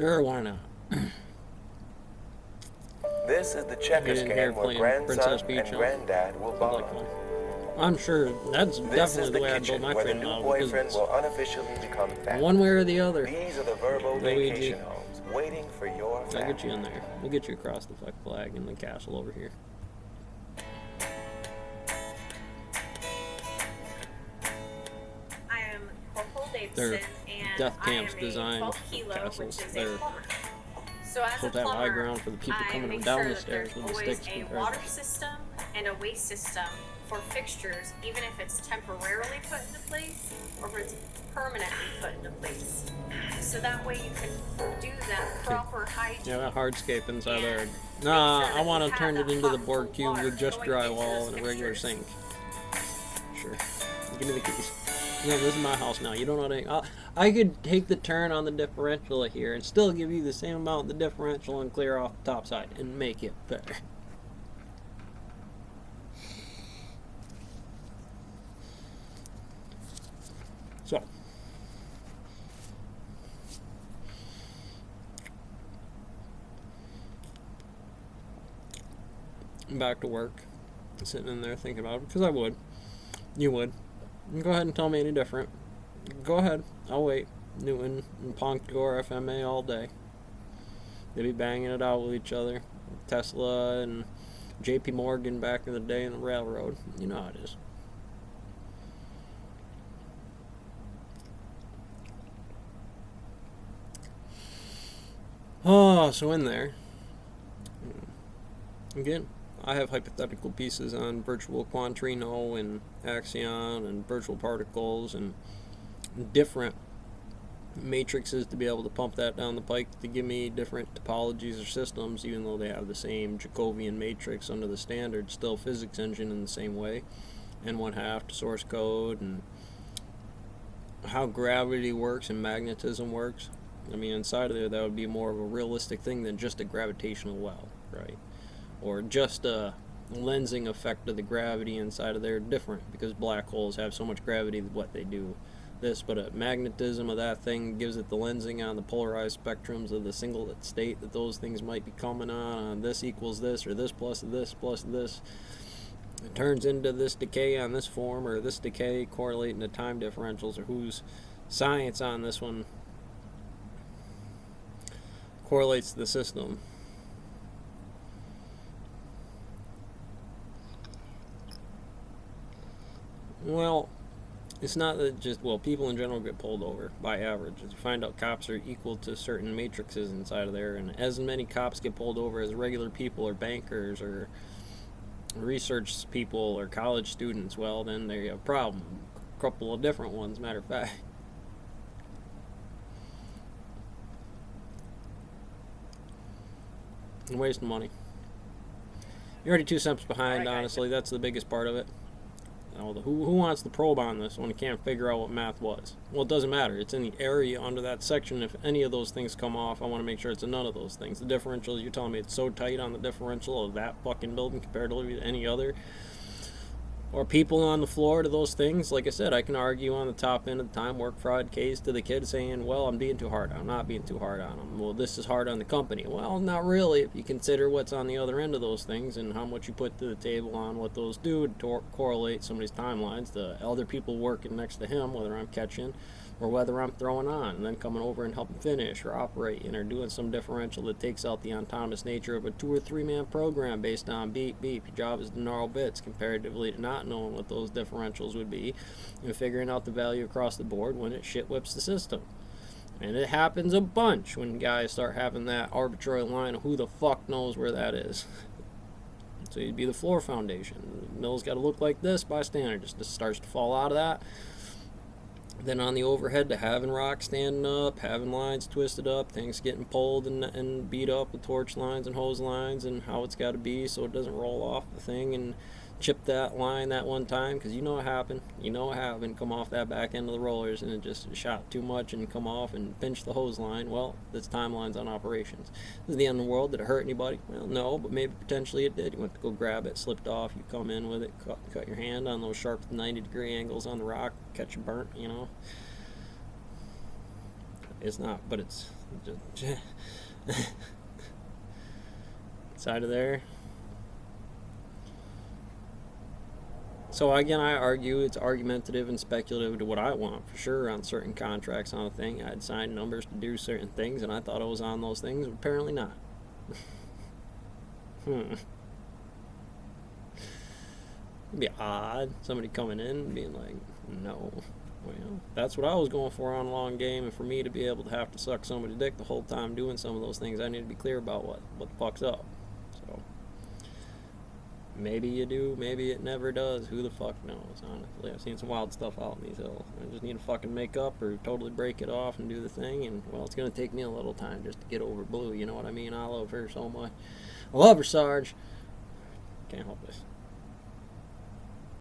Sure, why not? This is the Get checkers in here game where playing Princess grandson Peach. and granddad will Sounds like bond. fun. I'm sure that's This is definitely the the way I'd build kitchen my where the family new model, boyfriend because will unofficially become family. one way or the other. These are the Verbo Luigi, vacation homes waiting for your I'll family. get you in there. We'll get you across the flag and the castle over here. I am Corporal They're Davidson, and death I camps am a designed 12 kilo, castles. which is They're a plumber. So as a supposed to have high plumber, ground for the people I coming make down sure the that stairs there's with the always sticks a compared water to. system and a waste system for fixtures, even if it's temporarily put into place or if it's permanently put into place. So that way you can do that proper hygiene. Yeah, that hardscape inside there. and Nah, make sure I that want you to have turn it that into the hot, Borg cold cube water with just going into drywall those and a regular fixtures. sink. Sure. Give me the keys. No, this is my house now. You don't know anything. I could take the turn on the differential here and still give you the same amount of the differential and clear off the top side and make it better. So, I'm back to work, sitting in there thinking about it, because I would. You would. Go ahead and tell me any different. Go ahead. I'll wait. Newton and Pontcor FMA all day. They'd be banging it out with each other. Tesla and JP Morgan back in the day in the railroad. You know how it is. Oh, so in there, again, I have hypothetical pieces on virtual quantrino and axion and virtual particles and different matrices to be able to pump that down the pike to give me different topologies or systems, even though they have the same Jacobian matrix under the standard, still physics engine in the same way, and 1/2 to source code, and how gravity works and magnetism works. I mean, inside of there, that would be more of a realistic thing than just a gravitational well, right? Or just a lensing effect of the gravity inside of there different, because black holes have so much gravity that what they do this, but a magnetism of that thing gives it the lensing on the polarized spectrums of the singlet state that those things might be coming on this equals this, or this plus this. It turns into this decay on this form, or this decay correlating to time differentials, or whose science on this one correlates to the system. Well, it's not that just, well, people in general get pulled over by averages. You find out cops are equal to certain matrices inside of there, and as many cops get pulled over as regular people or bankers or research people or college students, well, then they have a problem. A couple of different ones, matter of fact. And wasting money. You're already 2 steps behind, honestly. That's the biggest part of it. Who wants the probe on this when you can't figure out what math was? Well, it doesn't matter. It's in the area under that section. If any of those things come off, I want to make sure it's in none of those things. The differential, you're telling me it's so tight on the differential of that fucking building comparatively to any other, or people on the floor to those things. Like I said, I can argue on the top end of the time work fraud case to the kid saying, well, I'm being too hard on him. I'm not being too hard on him. Well, this is hard on the company. Well, not really, if you consider what's on the other end of those things and how much you put to the table on what those do to correlate somebody's timelines. The other people working next to him, whether I'm catching or whether I'm throwing on and then coming over and helping finish or operating or doing some differential that takes out the autonomous nature of a 2 or 3 man program based on beep beep. Your job is to gnarl bits comparatively to not knowing what those differentials would be and figuring out the value across the board when it shit whips the system. And it happens a bunch when guys start having that arbitrary line of who the fuck knows where that is. So you'd be the floor foundation. The mill's got to look like this by standard. Just starts to fall out of that. Then on the overhead to having rock standing up, having lines twisted up, things getting pulled and beat up with torch lines and hose lines and how it's got to be so it doesn't roll off the thing and chip that line that one time, because you know what happened. You know what happened. Come off that back end of the rollers and it just shot too much and come off and pinch the hose line. Well, that's timelines on operations. This is the end of the world. Did it hurt anybody? Well, no, but maybe potentially it did. You went to go grab it, slipped off, you come in with it, cut your hand on those sharp 90-degree angles on the rock, catch you burnt, you know. It's not, but it's just side of there. So again, I argue it's argumentative and speculative to what I want for sure on certain contracts on a thing. I'd sign numbers to do certain things, and I thought I was on those things, but apparently not. It'd be odd, somebody coming in and being like, no. Well, that's what I was going for on a long game, and for me to be able to have to suck somebody's dick the whole time doing some of those things, I need to be clear about what the fuck's up. So maybe you do, maybe it never does. Who the fuck knows, honestly. I've seen some wild stuff out in these hills. I just need to fucking make up or totally break it off and do the thing, and well, it's gonna take me a little time just to get over Blue, you know what I mean? I love her so much. I love her, Sarge. Can't help this.